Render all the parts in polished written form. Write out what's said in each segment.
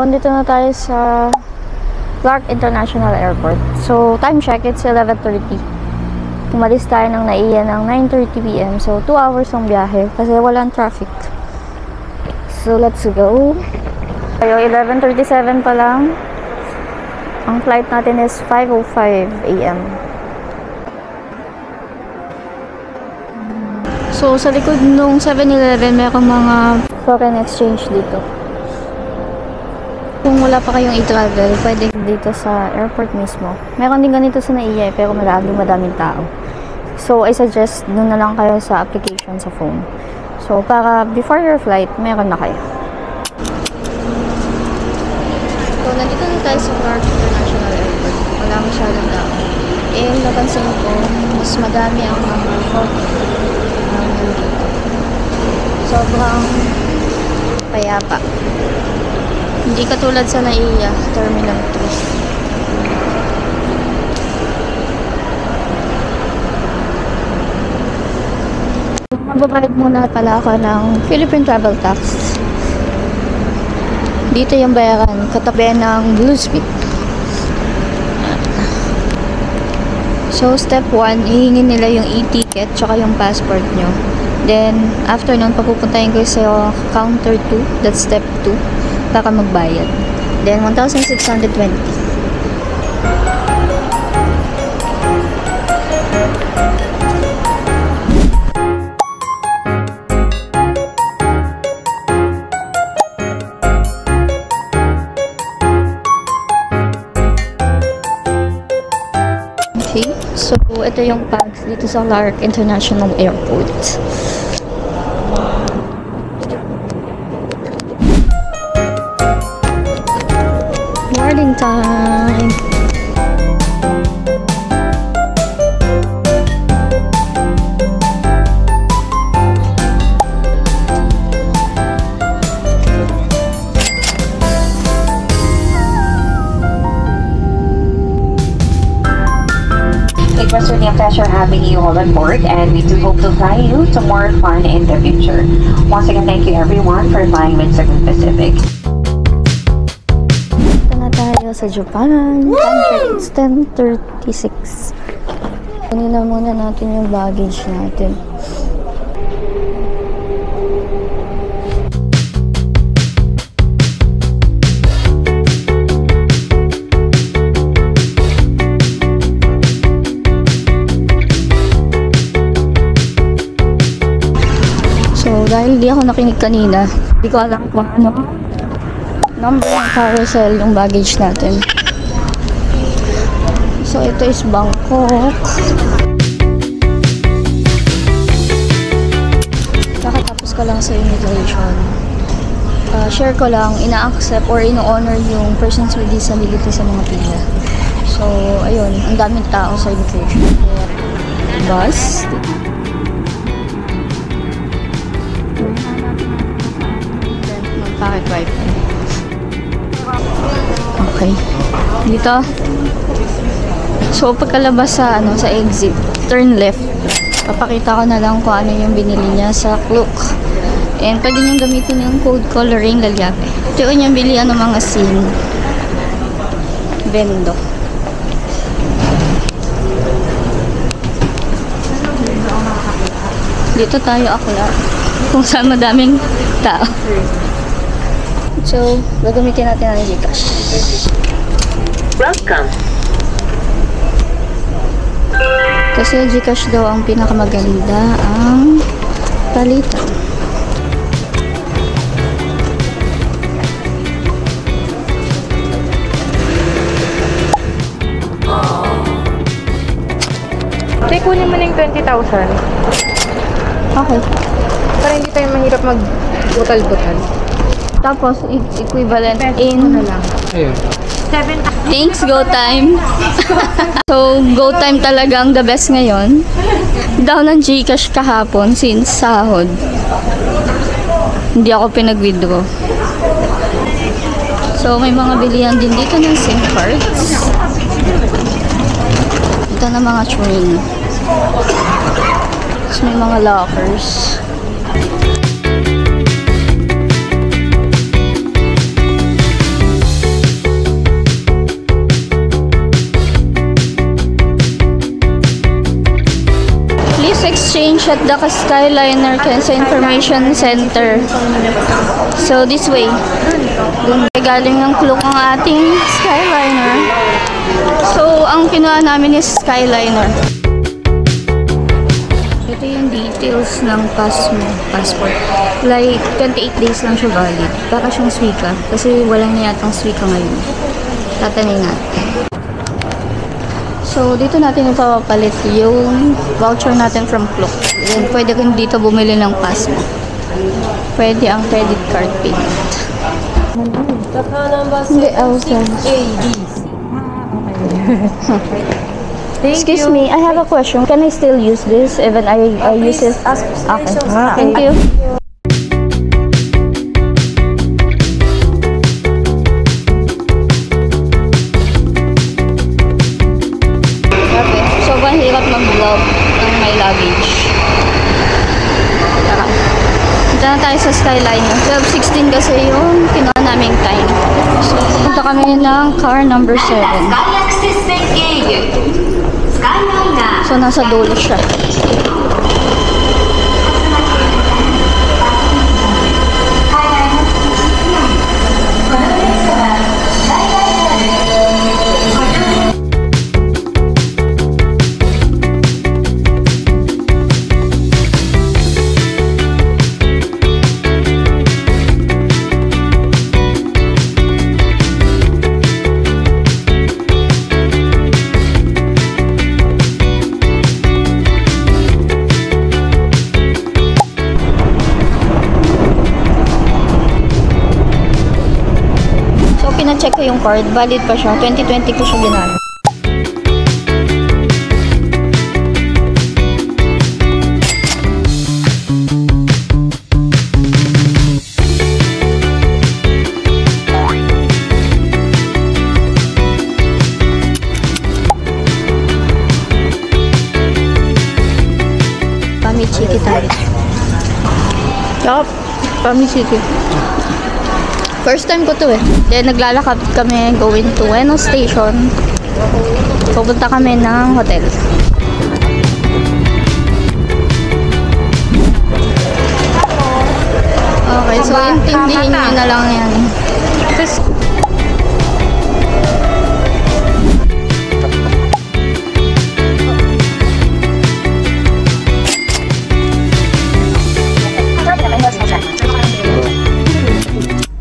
andito na tayo sa Clark International Airport. So, time check, it's 11:30. Umalis tayo ng NAIA ng 9:30 PM. So, 2 hours ang biyahe kasi walang traffic. So, let's go. Tayo, 11:37 pa lang. Ang flight natin is 5:05 AM. So, sa likod nung 7-Eleven, mayroong mga foreign exchange dito. Kung wala pa kayong i-travel, pwede dito sa airport mismo. Meron din ganito sa NAIA, pero madaming tao. So, I suggest doon na lang kayo sa application sa phone. So, para before your flight, meron na kayo. So, nandito na tayo sa Clark International Airport. Wala masyadong tao. Eh, napansin ko, mas madami ang mga foreign. Sobrang payapa. Hindi katulad sa NAIA, Terminal 3. Magbabayad muna pala ako ng Philippine Travel Tax. Dito yung bayaran, katabi ng Blue Speed. So, step 1, hihingi nila yung e-ticket tsaka yung passport nyo. Then, after nun, papupuntahin ko sa counter 2, that's step 2, para magbayad. Then, 1,620. Okay, so ito yung bags dito sa Clark International Airport. Boarding time. It was really a pleasure having you all on board, and we do hope to fly you to more fun in the future. Once again, thank you everyone for flying with Cebu Pacific. Ito na tayo sa Japan. Time check, it's 10:36. Kunin na muna natin yung baggage natin. Dahil hindi ako nakinig kanina, hindi ko alam kung ano number ng carousel yung baggage natin. So, ito is Bangkok. Kakatapos ko lang sa immigration. Share ko lang, ina-accept or ino-honor yung persons with disability sa mga pila. So, ayun, ang daming tao sa immigration. Bus. Pocket wifi. Okay. Dito. So, pagkalabas sa sa exit, turn left. Papakita ko na lang kung ano yung binili niya sa Klook. And pwede niyong gamitin yung code coloring lalyape. Ito yung bilihan ng mga SIM. Vendo. Dito tayo akla. Kung saan madaming tao. So, gagamitin natin ang GCash. Welcome. Kasi GCash daw ang pinakamaganda ang palitan. Check, kunin mo na yung 20,000. Okay. Para hindi tayo mahirap mag-butal-butal. Tapos, equivalent in... na lang. Ayun. Thanks, GoTime! So, GoTime talagang the best ngayon. Down ng GCash kahapon since sahod. Hindi ako pinag-withdraw. So, may mga bilihan din dito ng SIM cards. Ito na mga train. Tapos may mga lockers. Next exchange at the Skyliner Kansas Information Center. So, this way. Doon galing ng Klook ang ating Skyliner. So, ang kinuha namin is Skyliner. Ito yung details ng passport. Like, 28 days lang siya valid. Para siyang Suica. Kasi walang na yatang Suica ngayon. Tatanay natin. So, dito natin ipapapalit yung voucher natin from Klook. Then, pwede kang dito bumili ng pass mo. Pwede ang credit card payment. Hindi, awesome. Excuse me, I have a question. Can I still use this even I use it? Okay. Thank you. Okay. Sobrang hirap mag-vlog ng my luggage. Tara. Punta na tayo sa Skyliner. 12:16 kasi yung kinuha naming time. So, punta kami ng car number 7. So, nasa dulo siya. Pina-check ko yung card, valid pa siya. 2020 ko siya ginamit. Pamichiki tayo. Yup, pamichiki. First time ko to eh. Then naglalakad kami going to Ueno Station. Pupunta kami ng hotel. Okay, so intindihin nyo na lang yan.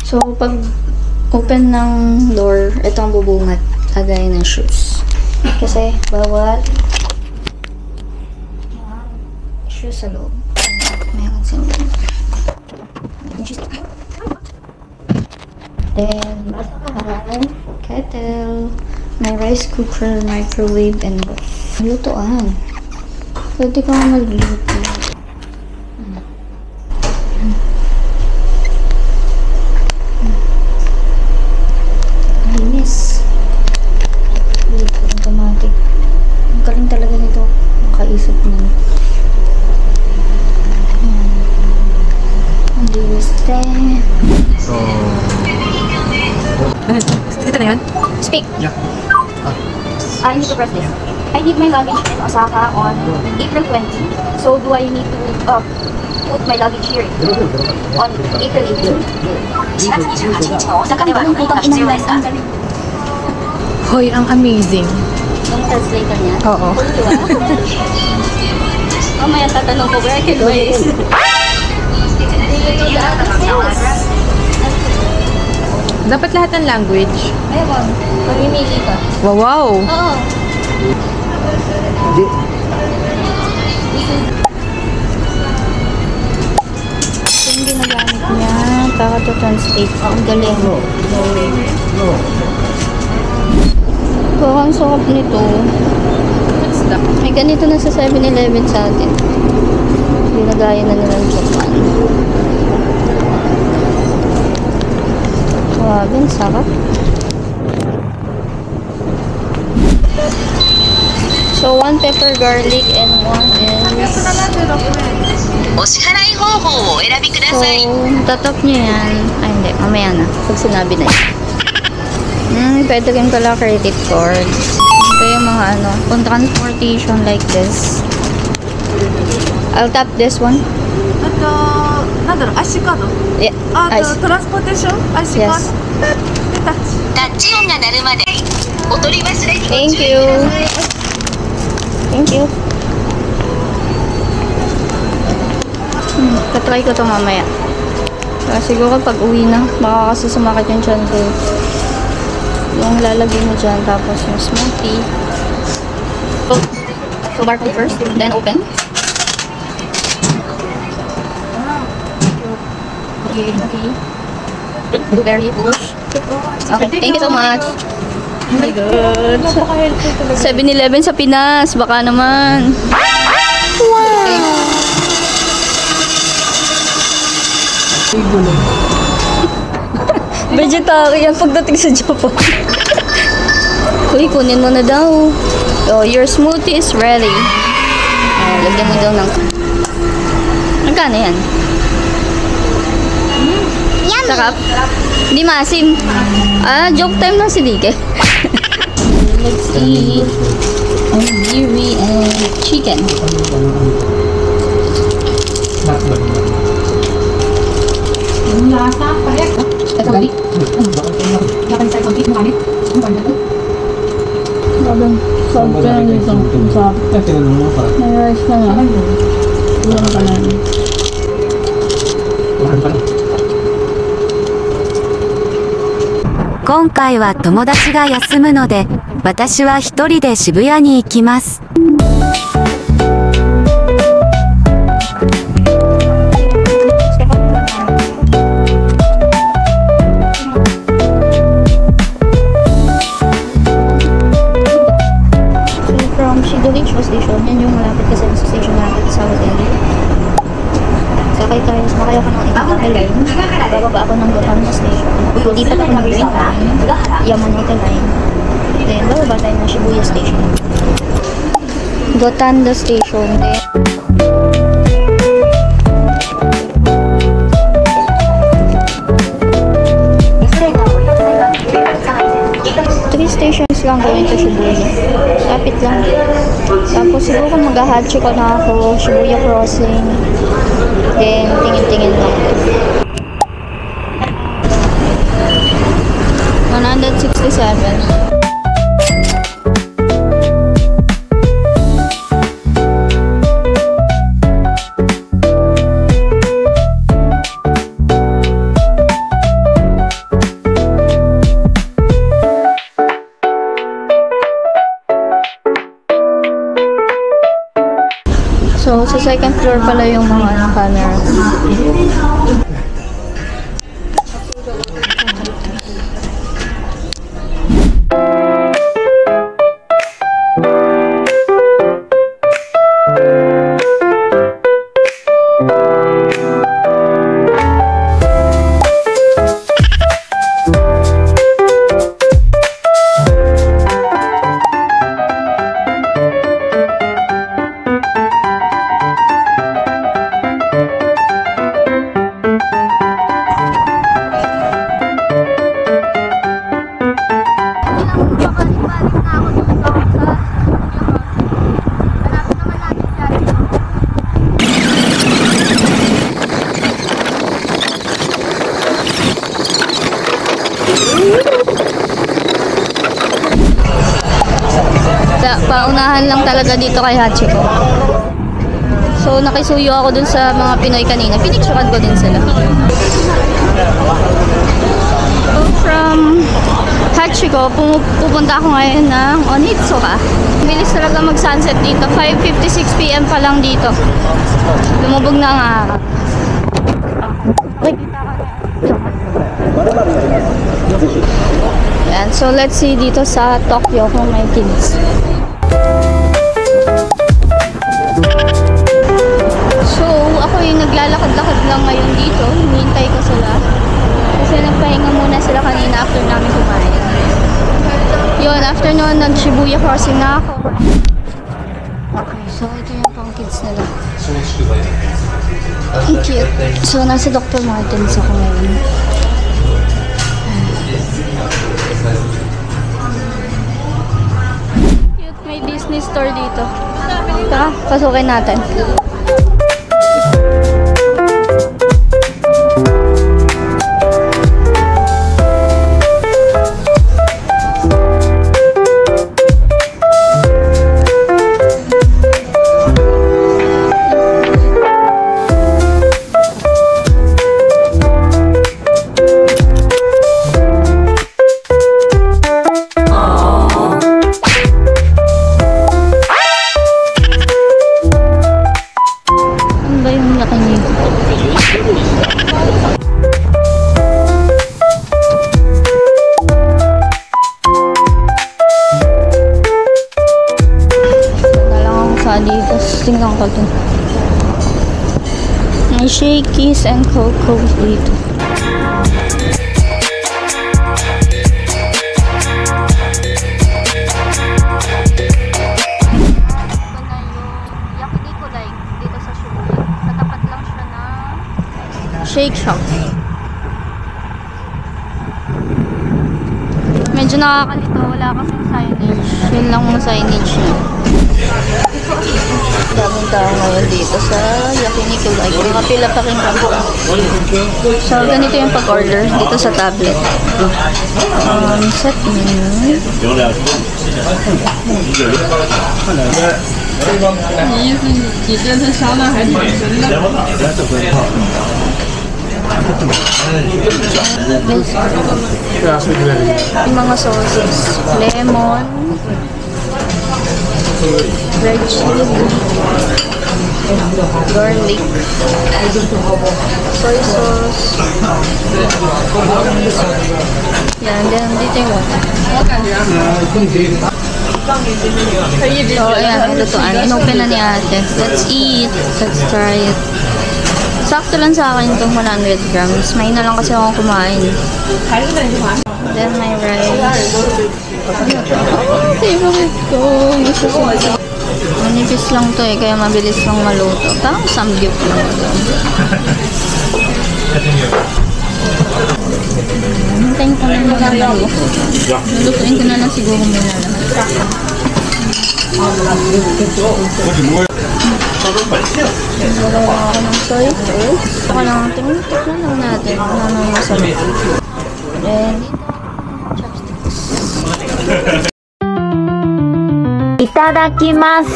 So, pag open ng door, ito ang bubungat. Lagay ng shoes. Kasi, bawal shoes sa loob. Meron sa loob. Then, kettle, may rice cooker, microwave, and lutoan. Pwede ka magluto. Linis. Automatic. Ang galing talaga nito. Makaisip mo. Ang linis. Dito na yun? Speak. Yeah. I need to press this. I need my luggage in Osaka on April 20. So, do I need to put my luggage here on April 18? Hoy, ang amazing. Yung translator niya? Oo. Mamaya tatanong ko, where can I use? Dapat lahat ng language. Ayun, mamimili ka. Wow! Oo. Ito yung ginagamit niya para to translate. Ang galing. Parang sarap nito. What's that? May ganito na sa 7-Eleven sa atin. Ginagaya na nila ng Japan. Grabe, ang sarap. So, 1 pepper garlic and 1 is... So, tatap niyo yan. Ay, hindi. Mamaya na. Pag sinabi na yun. Pwede rin pala credit card. Ito yung mga ano, transportation like this. I'll tap this one. なんだろう、IC カード Yeah. あ Ice. とトランスポーテーション IC カー Yes. ドでタッチ。タッチ音が鳴るまでお取り忘れにご注 Thank 意 you. ください。 Thank you. Katry ko to mamaya. Siguro pag uwi na, baka kasi sumakit yung tiyan ko. Yung lalagay mo dyan, tapos yung smoothie. So barcode first, then open. Okay. Blueberry push. Okay, thank you so much. Oh my God. 7-Eleven sa Pinas, baka naman. Wow! Vegetarian pagdating sa Japan. Uy, kunin mo na daw. Oh, your smoothie is ready. Oh, lagyan mo daw ng... Magkano yan? Sarap. Hindi maasim. Joke time lang si Dike. Let's eat onigiri and chicken. Yung lasa, parek. Ito gabi. Lakan sa konti mo kami. Ang pwede to. Sobrang kaya nito. Kaya tinanong mo pa. May rice na nga. Wala ka na. Mahal pa na. 今回は友達が休むので、私は一人で渋谷に行きます。From Shidoichi Station, yan yung malapit kasi sa station natin sa hotel. Sakay tayo, sumakay ako ng Ikakake line. Bababa ako ng Gotanda Station. Lipat ako ng Green Line, Yamanote Line. Then, bababa tayo ng Shibuya Station. Gotanda Station. Then, three stations lang going to Shibuya. Lapit lang. Tapos siguro mag-Hachiko na ako, Shibuya Crossing. Then, tingin-tingin lang. 167. So, sa second floor pala yung mga camera. Paunahan lang talaga dito kay Hachiko. So, nakisuyo ako dun sa mga Pinoy kanina. Pinicturean ko din sila. So, from Hachiko, pupunta ako ngayon ng Onitsuka. Bilis talaga mag-sunset dito. 5:56 PM pa lang dito. Lumubog na ang araw. Yan. So, let's see dito sa Tokyo kung may kids. So, ako yung naglalakad-lakad lang ngayon dito. Hinihintay ko sila. Kasi nagpahinga muna sila kanina after namin kumain. Yun, after noon, nag-Shibuya Crossing na ako. Okay, so ito yung pang kids nila. Ang cute. So, nasa Dr. Martens ako ngayon. Cute, may Disney store dito. Tara, pasukin natin. Tingnan ko ito. May shakies and cocoa dito. Dito sa Shibuya. Sa tapat lang siya na Shake Shack. Medyo nakakalito. Wala kasing signage. Yun lang yung signage niya. Daming tao ngayon dito sa Yakiniku Like. Nakapila pa rin kami. So, ganito yung pag-order dito sa tablet. Set menu. Yung mga sauces. Lemon. Red chili, garlic, soy sauce. Yan, then dito yung water. So, ayan, lutuan. Inopen na ni ate. Let's eat. Let's try it. Sakto lang sa akin itong 100 grams. May na lang kasi akong kumain. Then my rice. Favorite ko. Manipis lang to kaya mabilis lang maluto. Parang samgyup lang. Hintayin ko lang magandang lulutuin ko na lang siguro muna lahat. Magawa ako ng soy sauce. Ako lang, tingnan lang natin. Ano nang masarap. Then, chopsticks. いただきます。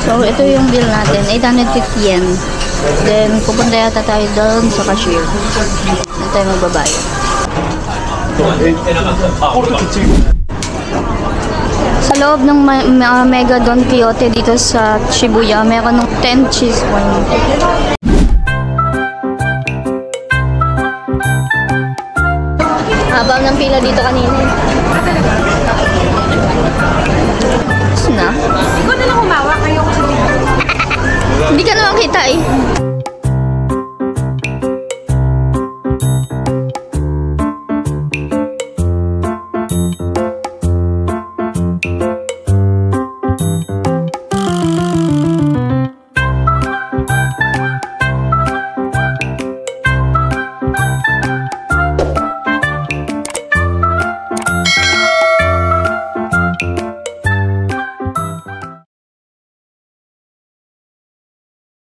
So, ito yung bill natin. 850 yen. Then, pupunta yata tayo doon sa cashier. Doon tayo magbabayad. Sa loob ng Mega Don Quixote dito sa Shibuya, meron ng 10 cheese coin. Habang ng pila dito kanina. Tapos na. Ikaw na lang humawak. Ayoko sa dito. Hindi ka naman kita eh.